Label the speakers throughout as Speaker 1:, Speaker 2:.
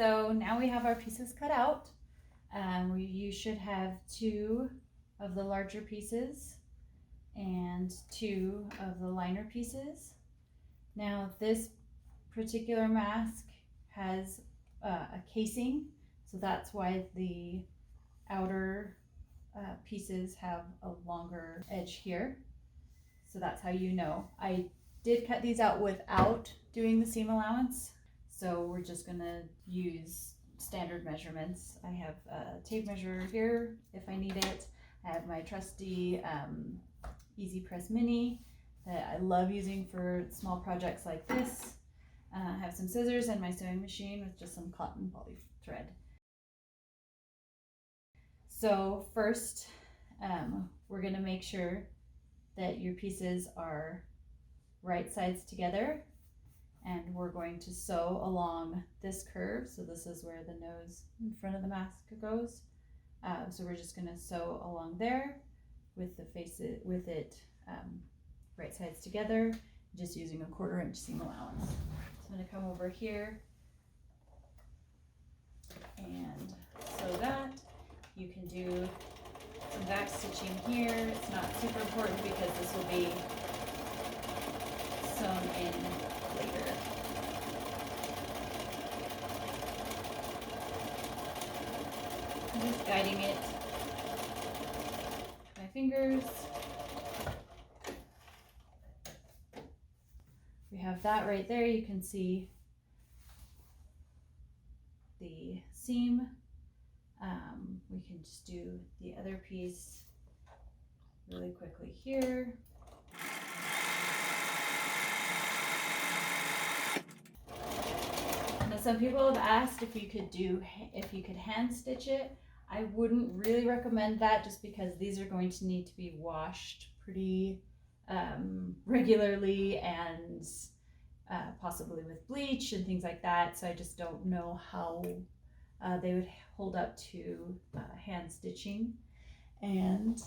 Speaker 1: So now we have our pieces cut out. You should have 2 of the larger pieces and 2 of the liner pieces. Now this particular mask has a casing, so that's why the outer pieces have a longer edge here. So that's how you know. I did cut these out without doing the seam allowance, so we're just gonna use standard measurements. I have a tape measure here if I need it. I have my trusty Easy Press Mini that I love using for small projects like this. I have some scissors and my sewing machine with just some cotton poly thread. So first, we're gonna make sure that your pieces are right sides together, and we're going to sew along this curve. So this is where the nose in front of the mask goes. So we're just gonna sew along there with the faces, with it right sides together, just using a 1/4 inch seam allowance. So I'm gonna come over here and sew that. You can do some back stitching here. It's not super important because this will be sewn in later. I'm just guiding it with my fingers. We have that right there. You can see the seam. We can just do the other piece really quickly here. Now some people have asked if you could hand stitch it. I wouldn't really recommend that just because these are going to need to be washed pretty regularly and possibly with bleach and things like that. So I just don't know how they would hold up to hand stitching. And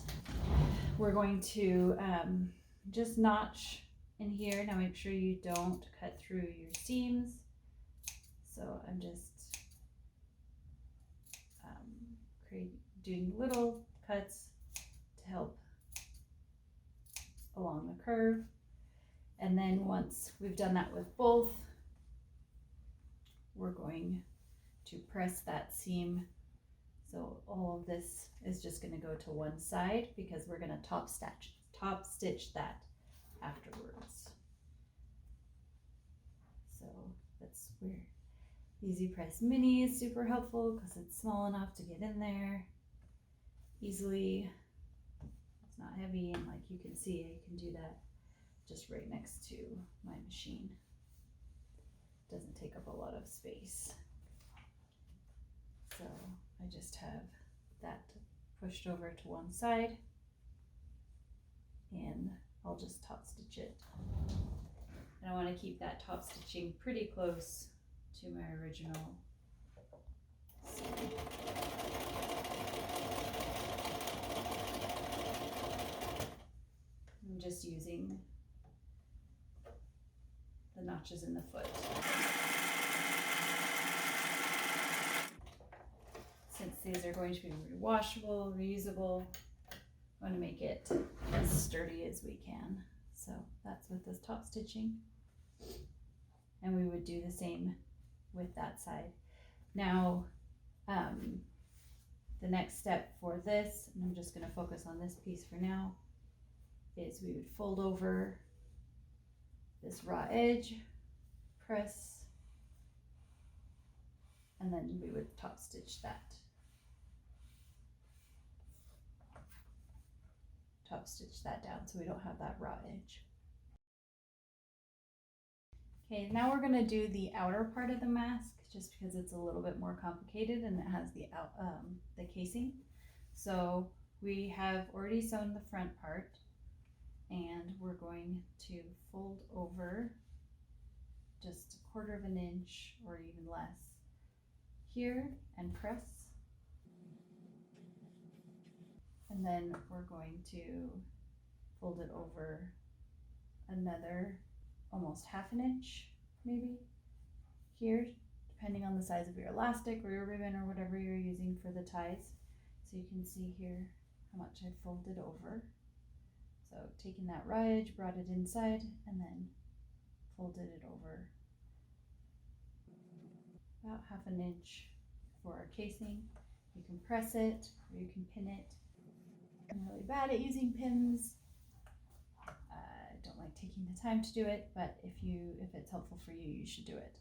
Speaker 1: we're going to just notch in here. Now make sure you don't cut through your seams. So I'm just doing little cuts to help along the curve. And then once we've done that with both, we're going to press that seam. So all of this is just going to go to one side because we're going to top stitch that afterwards. So that's where Easy Press Mini is super helpful because it's small enough to get in there easily. It's not heavy, and like you can see, I can do that just right next to my machine. It doesn't take up a lot of space. So I just have that pushed over to one side, and I'll just top stitch it. And I want to keep that top stitching pretty close to my original seam. I'm just using the notches in the foot. Since these are going to be washable, reusable, I want to make it as sturdy as we can. So that's with this top stitching. And we would do the same with that side. Now, the next step for this, and I'm just going to focus on this piece for now, is we would fold over this raw edge, press, and then we would top stitch that. Top stitch that down so we don't have that raw edge. Okay, now we're going to do the outer part of the mask just because it's a little bit more complicated and it has the casing. So we have already sewn the front part, and we're going to fold over just 1/4 inch or even less here and press. And then we're going to fold it over another almost 1/2 inch maybe here, depending on the size of your elastic or your ribbon or whatever you're using for the ties. So you can see here how much I folded over. So taking that raw edge, brought it inside, and then folded it over about 1/2 inch for our casing. You can press it or you can pin it. I'm really bad at using pins. I don't like taking the time to do it, but if it's helpful for you, you should do it.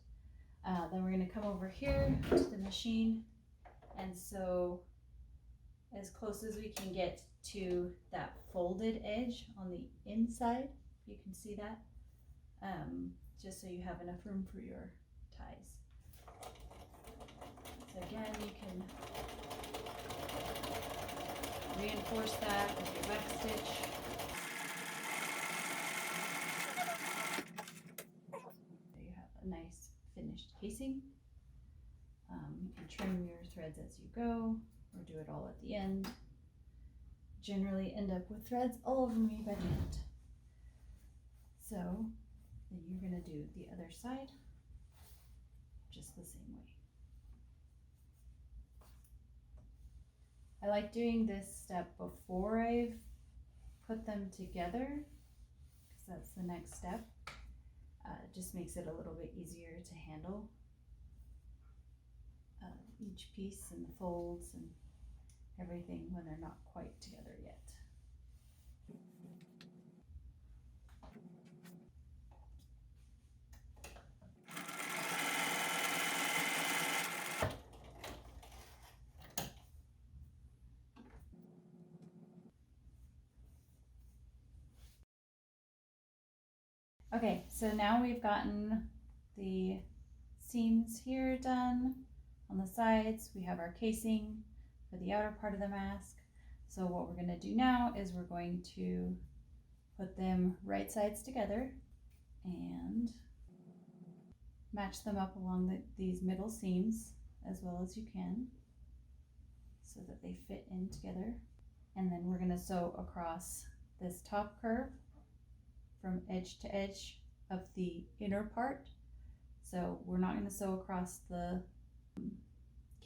Speaker 1: Then we're going to come over here to the machine and sew as close as we can get to that folded edge on the inside. You can see that, just so you have enough room for your ties. So again, you can reinforce that with your back stitch. There you have a nice finished casing. You can trim your threads as you go, or do it all at the end. Generally end up with threads all over me by the end. So then you're going to do the other side just the same way. I like doing this step before I've put them together, because that's the next step. It just makes it a little bit easier to handle each piece and the folds and everything when they're not quite together yet. Okay, so now we've gotten the seams here done on the sides. We have our casing for the outer part of the mask. So what we're going to do now is we're going to put them right sides together and match them up along these middle seams as well as you can so that they fit in together. And then we're going to sew across this top curve from edge to edge of the inner part. So we're not going to sew across the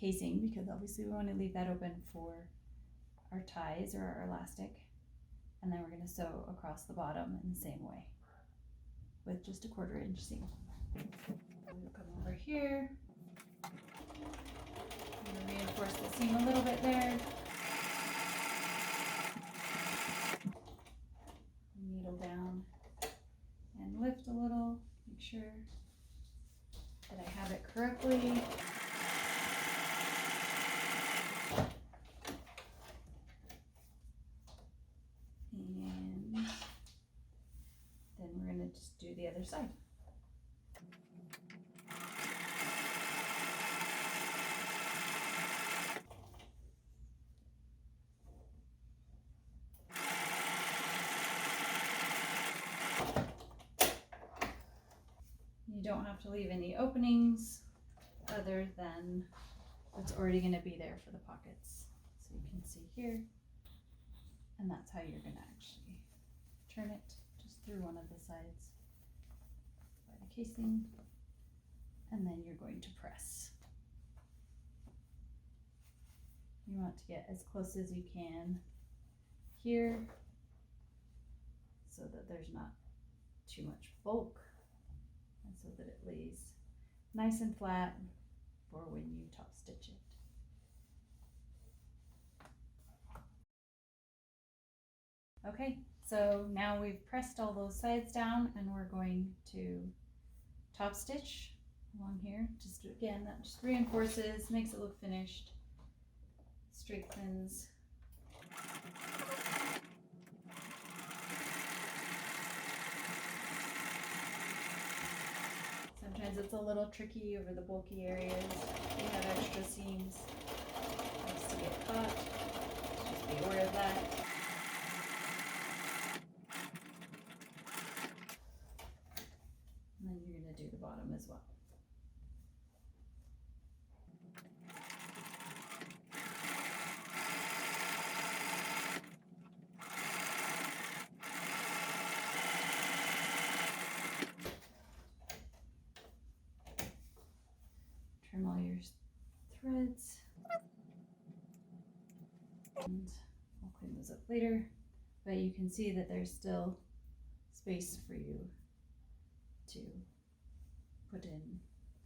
Speaker 1: casing because obviously we want to leave that open for our ties or our elastic. And then we're going to sew across the bottom in the same way with just a 1/4 inch seam. We'll come over here. I'm going to reinforce the seam a little bit there. Needle down and lift a little, make sure that I have it correctly. And then we're going to just do the other side. You don't have to leave any openings other than what's already going to be there for the pockets. So you can see here, and that's how you're going to actually turn it, just through one of the sides by the casing, and then you're going to press. You want to get as close as you can here so that there's not too much bulk, and so that it lays nice and flat for when you top stitch it. Okay, so now we've pressed all those sides down and we're going to top stitch along here. Just again, that just reinforces, makes it look finished, strengthens. Sometimes it's a little tricky over the bulky areas. If you have extra seams, it likes to get caught. Just be aware of that. And then you're going to do the bottom as well. threads. And I'll clean those up later, but you can see that there's still space for you to put in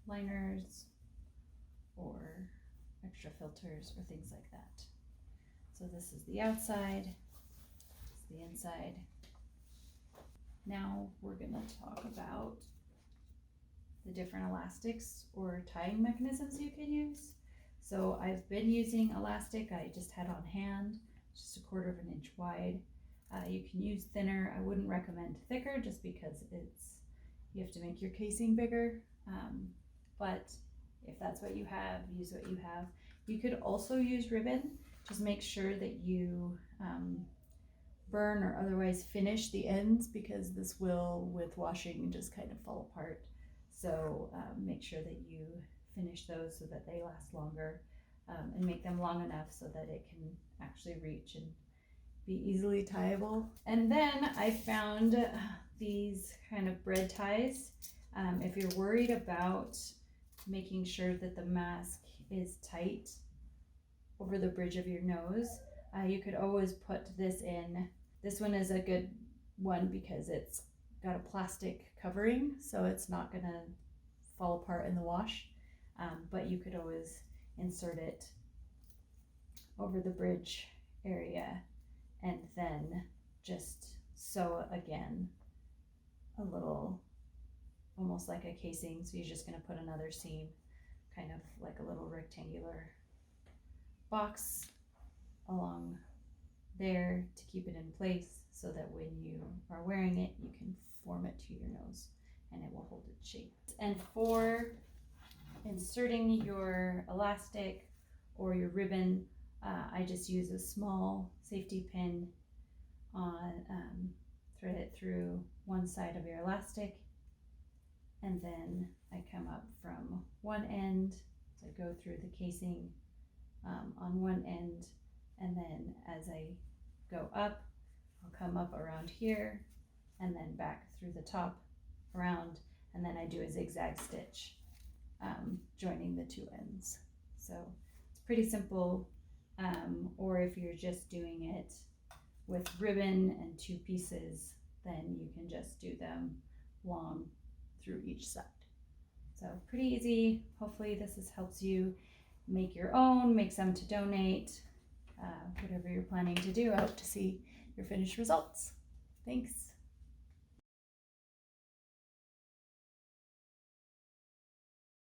Speaker 1: liners or extra filters or things like that. So this is the outside, this is the inside. Now we're going to talk about the different elastics or tying mechanisms you can use. So I've been using elastic I just had on hand, just 1/4 of an inch wide. You can use thinner. I wouldn't recommend thicker just because you have to make your casing bigger. But if that's what you have, use what you have. You could also use ribbon. Just make sure that you burn or otherwise finish the ends, because this will, with washing, just kind of fall apart. So make sure that you finish those so that they last longer, and make them long enough so that it can actually reach and be easily tieable. And then I found these kind of bread ties. If you're worried about making sure that the mask is tight over the bridge of your nose, you could always put this in. This one is a good one because it's got a plastic covering, so it's not gonna fall apart in the wash. But you could always insert it over the bridge area and then just sew again a little, almost like a casing. So you're just going to put another seam, kind of like a little rectangular box along there to keep it in place, so that when you are wearing it, you can form it to your nose and it will hold its shape. And for inserting your elastic or your ribbon, I just use a small safety pin on, thread it through one side of your elastic, and then I come up from one end, so I go through the casing on one end, and then as I go up, I'll come up around here and then back through the top around, and then I do a zigzag stitch joining the two ends. So it's pretty simple, or if you're just doing it with ribbon and 2 pieces, then you can just do them long through each side. So pretty easy. Hopefully this helps you make your own, make some to donate, whatever you're planning to do. I hope to see your finished results. Thanks.